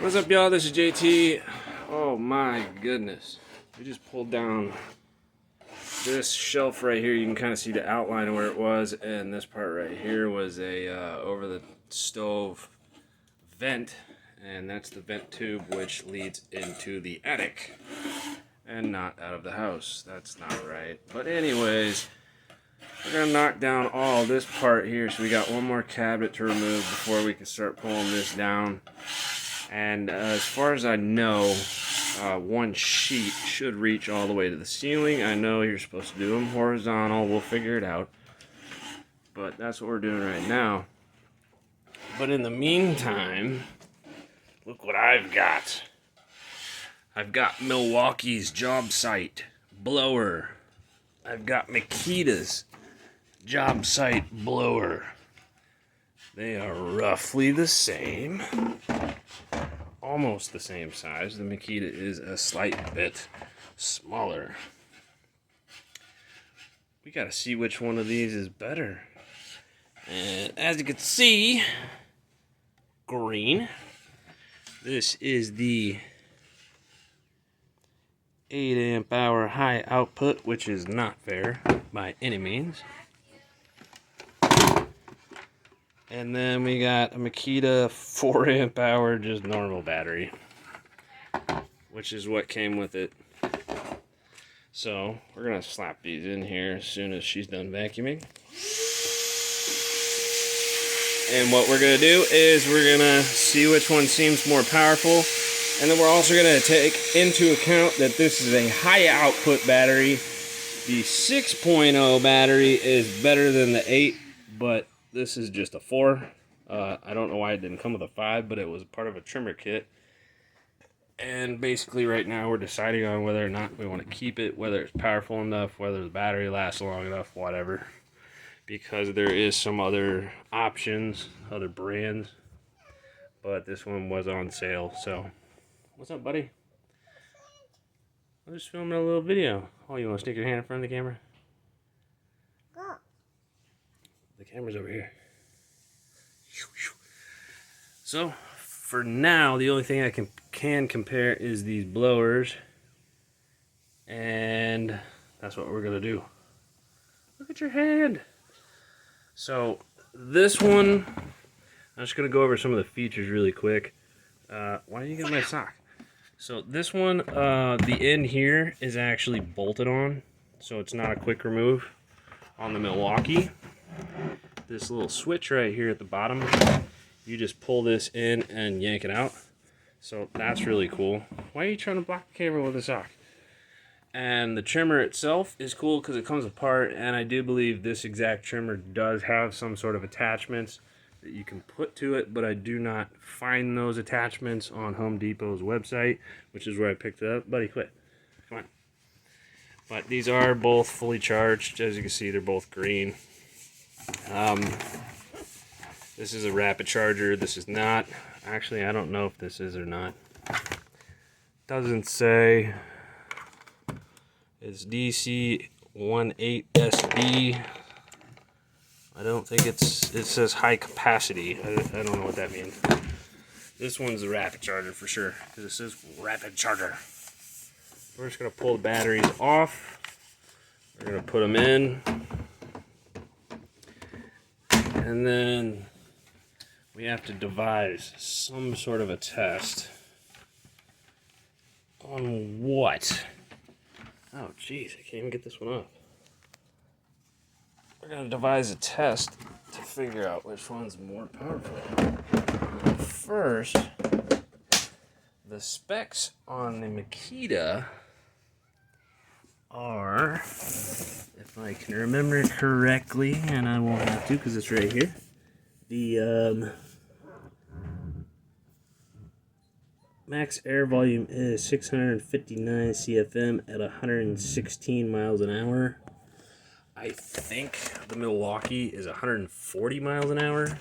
What's up, y'all? This is JT. Oh my goodness. We just pulled down this shelf right here. You can kind of see the outline of where it was, and this part right here was a over the stove vent, and that's the vent tube which leads into the attic and not out of the house. That's not right. But anyways, we're gonna knock down all this part here, so we got one more cabinet to remove before we can start pulling this down. And as far as I know, one sheet should reach all the way to the ceiling. I know you're supposed to do them horizontal. We'll figure it out. But that's what we're doing right now. But in the meantime, look what I've got. I've got Milwaukee's Jobsite blower. I've got Makita's Jobsite blower. They are roughly the same. Almost the same size. The Makita is a slight bit smaller. We gotta see which one of these is better. And as you can see, green. This is the 8 amp hour high output, which is not fair by any means. And then we got a Makita 4 amp hour just normal battery, which is what came with it. So we're gonna slap these in here as soon as she's done vacuuming. And what we're gonna do is we're gonna see which one seems more powerful. And then we're also gonna take into account that this is a high output battery. The 6.0 battery is better than the 8, but this is just a 4. I don't know why it didn't come with a 5, but it was part of a trimmer kit. And basically right now we're deciding on whether or not we want to keep it, whether it's powerful enough, whether the battery lasts long enough, whatever. Because there is some other options, other brands. But this one was on sale, so. What's up, buddy? I'm just filming a little video. Oh, you want to stick your hand in front of the camera? Go. The camera's over here. So, for now, the only thing I can compare is these blowers. And that's what we're going to do. Look at your hand. So, this one, I'm just going to go over some of the features really quick. Why did you get my sock? So, this one, the end here is actually bolted on. So, it's not a quick remove on the Milwaukee. This little switch right here at the bottom, you just pull this in and yank it out. So that's really cool. Why are you trying to block the camera with a sock? And the trimmer itself is cool because it comes apart, and I do believe this exact trimmer does have some sort of attachments that you can put to it, but I do not find those attachments on Home Depot's website, which is where I picked it up. Buddy, quit. Come on. But these are both fully charged. As you can see, they're both green. This is a rapid charger. This is not. Actually, I don't know if this is or not. Doesn't say. It's DC 18SB. I don't think it says high capacity. I don't know what that means. This one's a rapid charger for sure, because it says rapid charger. We're just gonna pull the batteries off. We're gonna put them in. And then we have to devise some sort of a test on what? Oh, jeez, I can't even get this one off. We're going to devise a test to figure out which one's more powerful. First, the specs on the Makita are, if I can remember correctly, and I won't have to because it's right here, the max air volume is 659 CFM at 116 miles an hour. I think the Milwaukee is 140 miles an hour.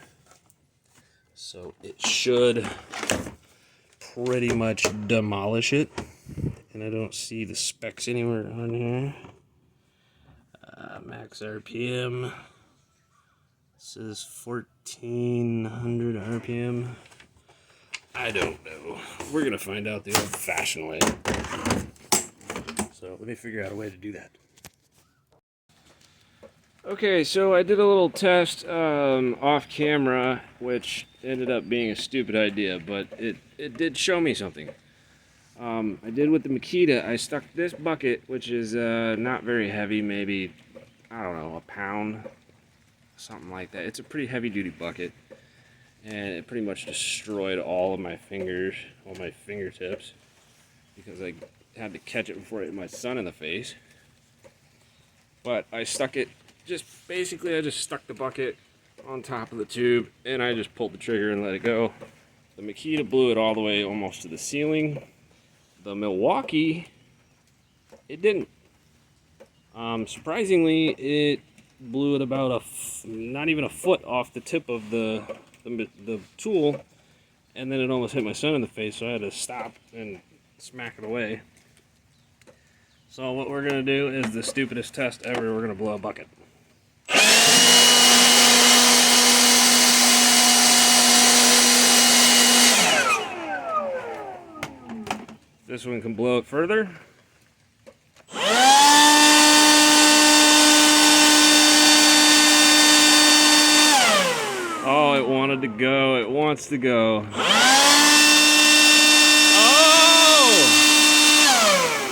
So it should pretty much demolish it. And I don't see the specs anywhere on here. Max RPM. This is 1400 RPM. I don't know. We're gonna find out the old-fashioned way. So let me figure out a way to do that. Okay, so I did a little test off camera, which ended up being a stupid idea, but it did show me something. I did with the Makita. I stuck this bucket, which is not very heavy, maybe, I don't know, a pound, something like that. It's a pretty heavy-duty bucket, and it pretty much destroyed all of my fingers, all my fingertips, because I had to catch it before it hit my son in the face. But I stuck it, I just stuck the bucket on top of the tube, and I just pulled the trigger and let it go. The Makita blew it all the way almost to the ceiling. The Milwaukee, it didn't. Surprisingly, it blew it about not even a foot off the tip of the tool, and then it almost hit my son in the face, so I had to stop and smack it away. So what we're gonna do is the stupidest test ever. We're gonna blow a bucket. This one can blow it further. Oh, it wanted to go. It wants to go. Oh!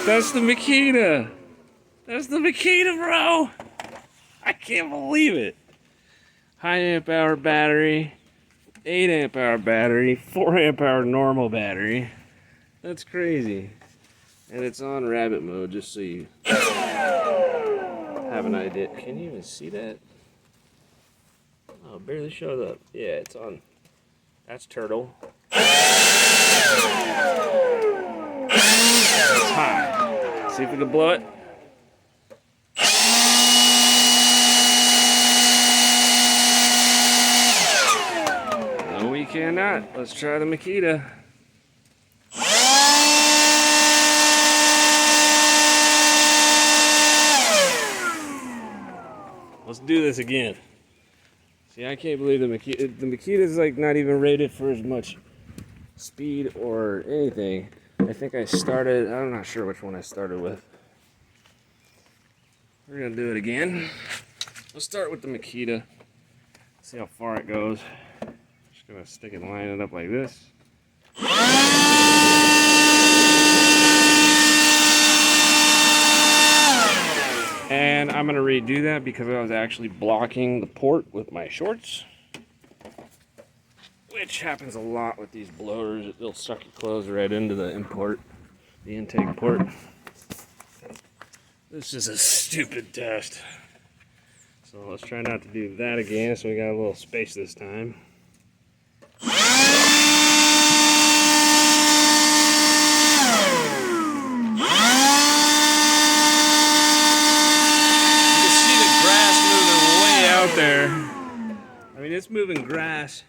That's the Makita. That's the Makita, bro. I can't believe it. High amp hour battery, 8 amp hour battery, 4 amp hour normal battery. That's crazy. And it's on rabbit mode, just so you have an idea. Can you even see that? Oh, it barely showed up. Yeah, it's on. That's turtle. It's high. See if we can blow it. No, we cannot. Let's try the Makita. Let's do this again. See, I can't believe the Makita is like not even rated for as much speed or anything. I think I'm not sure which one I started with. We're gonna do it again. Let's start with the Makita. See how far it goes. Just gonna stick it and line it up like this. And I'm gonna redo that because I was actually blocking the port with my shorts, which happens a lot with these blowers. They'll suck your clothes right into the intake port. This is a stupid test. So let's try not to do that again, so we got a little space this time. There. I mean, it's moving grass.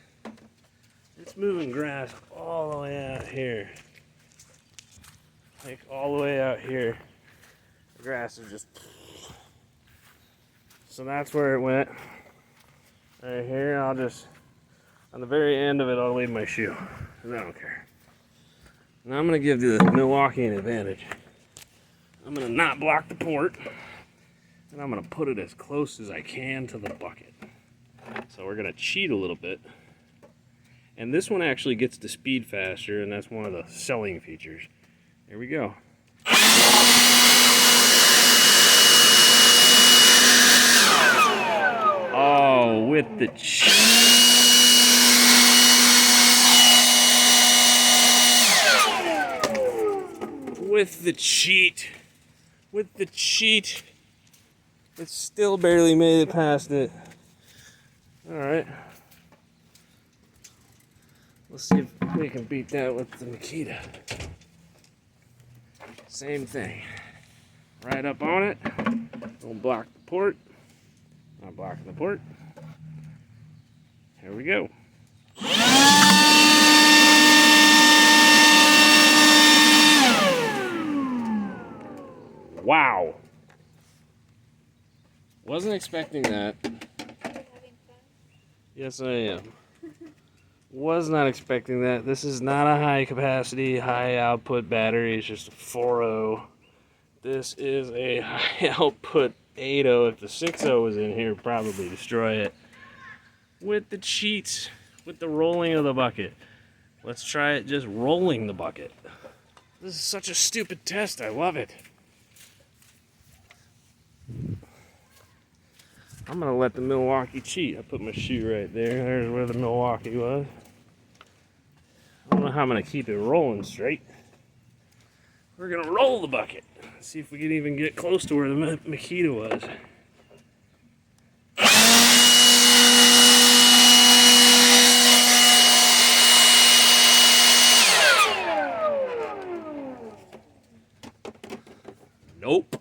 It's moving grass all the way out here. Like, all the way out here. The grass is just... So that's where it went. Right here, I'll just... On the very end of it, I'll leave my shoe. Because I don't care. Now I'm going to give the Milwaukee an advantage. I'm going to not block the port. And I'm going to put it as close as I can to the bucket. So we're going to cheat a little bit. And this one actually gets to speed faster, and that's one of the selling features. Here we go. Oh, with the cheat. With the cheat. With the cheat. It still barely made it past it. Alright. Let's see if we can beat that with the Makita. Same thing. Right up on it. Don't block the port. Not blocking the port. Here we go. Wow. Wasn't expecting that. Yes, I am. Was not expecting that. This is not a high capacity, high output battery. It's just a 4.0. This is a high output 8.0. If the 6.0 was in here, probably destroy it. With the cheats, with the rolling of the bucket. Let's try it just rolling the bucket. This is such a stupid test. I love it. I'm gonna let the Milwaukee cheat. I put my shoe right there. There's where the Milwaukee was. I don't know how I'm gonna keep it rolling straight. We're gonna roll the bucket. See if we can even get close to where the Makita was. Nope.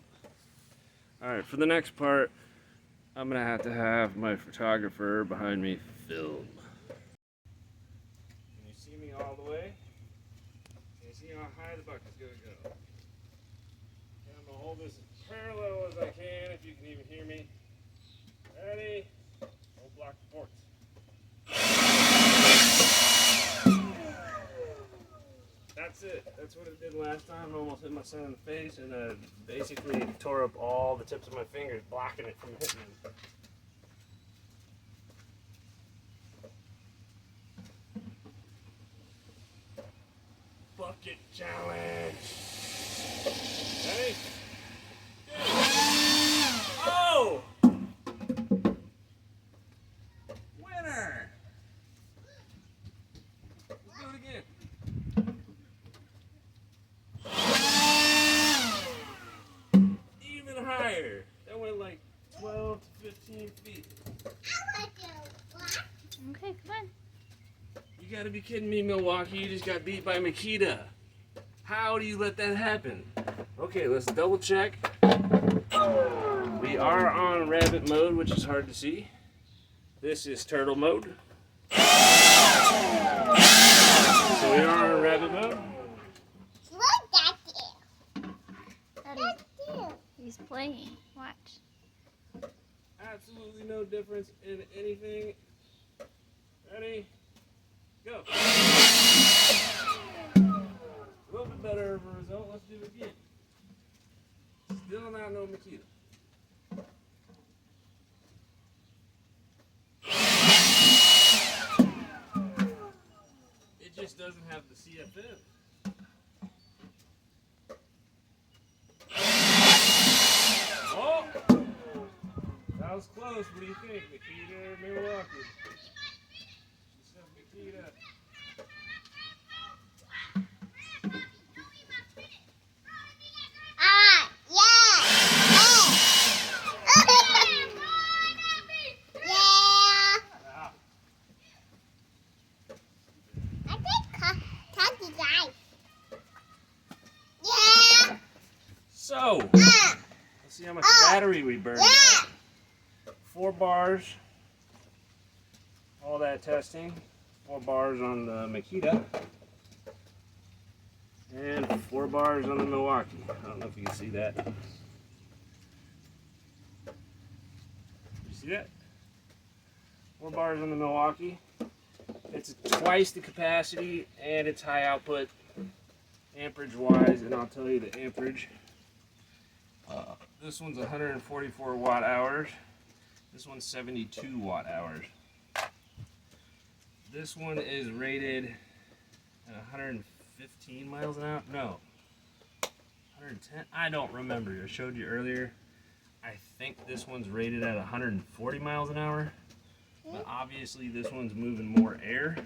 Alright, for the next part, I'm gonna have to have my photographer behind me film. Can you see me all the way? Can you see how high the bucket's gonna go? And I'm gonna hold this as parallel as I can, if you can even hear me. Ready? Don't block the ports. That's it. That's what it did last time. I almost hit my son in the face and basically tore up all the tips of my fingers, blocking it from hitting him. Bucket challenge. Ready? Oh! Winner! Let's do it again. Even higher. That went like 12 to 15 feet. Okay, come on. You gotta be kidding me, Milwaukee. You just got beat by Makita. How do you let that happen? Okay, let's double check. We are on rabbit mode, which is hard to see. This is turtle mode. So we are on rabbit mode. Look at it. That's it. He's playing. Watch. Absolutely no difference in anything. Ready? Go. A little bit better of a result. Let's do it again. Still not no Makita. It just doesn't have the CFM. Oh! That was close. What do you think, Makita or Milwaukee? She said Makita. So, let's see how much battery we burned out. 4 bars, all that testing. 4 bars on the Makita. And 4 bars on the Milwaukee. I don't know if you can see that. You see that? 4 bars on the Milwaukee. It's twice the capacity and it's high output amperage wise, and I'll tell you the amperage. This one's 144 watt hours. This one's 72 watt hours. This one is rated at 115 miles an hour. No, 110. I don't remember. I showed you earlier. I think this one's rated at 140 miles an hour. But obviously this one's moving more air.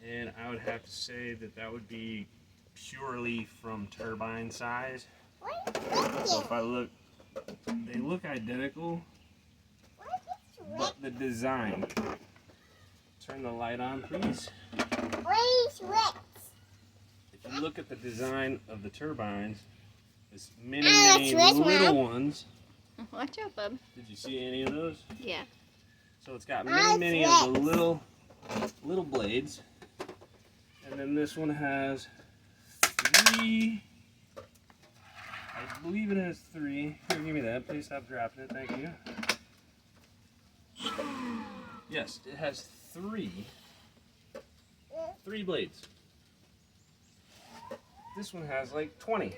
And I would have to say that that would be purely from turbine size. So if I look, they look identical, but the design. Turn the light on, please. If you look at the design of the turbines, it's many little ones. Watch out, bub. Did you see any of those? Yeah. So it's got many of the little blades. And then this one has 3. I believe it has 3. Here, give me that. Please stop dropping it. Thank you. Yes, it has 3 3 blades. This one has like 20.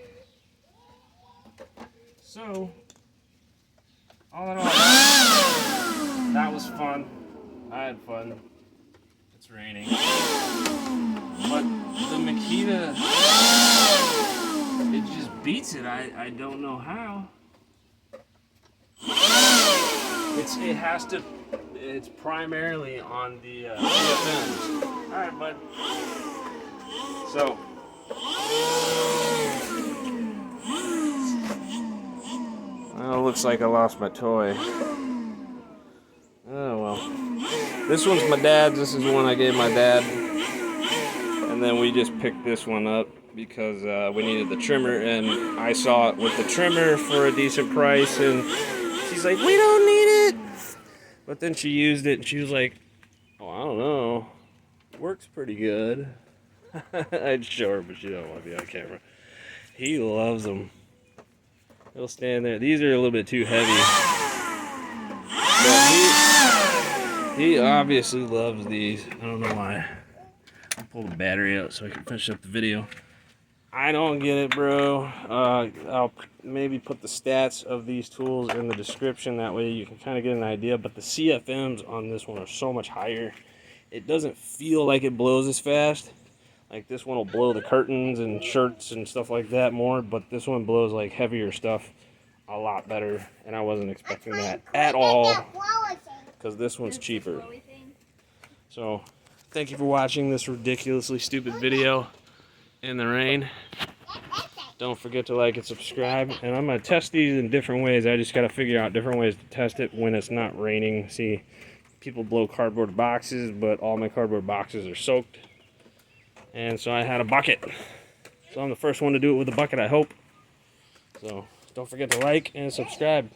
So, all in all, that was fun. I had fun. It's raining. But the Makita, it just beats it. I don't know how. It's primarily on the CFMs. Alright, bud. So, well, it looks like I lost my toy. Oh well. This one's my dad's. This is the one I gave my dad. And then we just picked this one up because we needed the trimmer, and I saw it with the trimmer for a decent price, and she's like, we don't need it. But then she used it and she was like, oh, I don't know. Works pretty good. I'd show her, but she don't want to be on camera. He loves them. He'll stand there. These are a little bit too heavy. But he obviously loves these. I don't know why. I'll pull the battery out so I can finish up the video. I don't get it, bro. I'll maybe put the stats of these tools in the description. That way you can kind of get an idea. But the CFMs on this one are so much higher. It doesn't feel like it blows as fast. Like this one will blow the curtains and shirts and stuff like that more. But this one blows like heavier stuff a lot better. And I wasn't expecting that at all. Because this one's cheaper. So, thank you for watching this ridiculously stupid video in the rain. Don't forget to like and subscribe. And I'm going to test these in different ways. I just got to figure out different ways to test it when it's not raining. See, people blow cardboard boxes, but all my cardboard boxes are soaked. And so I had a bucket. So I'm the first one to do it with a bucket, I hope. So don't forget to like and subscribe.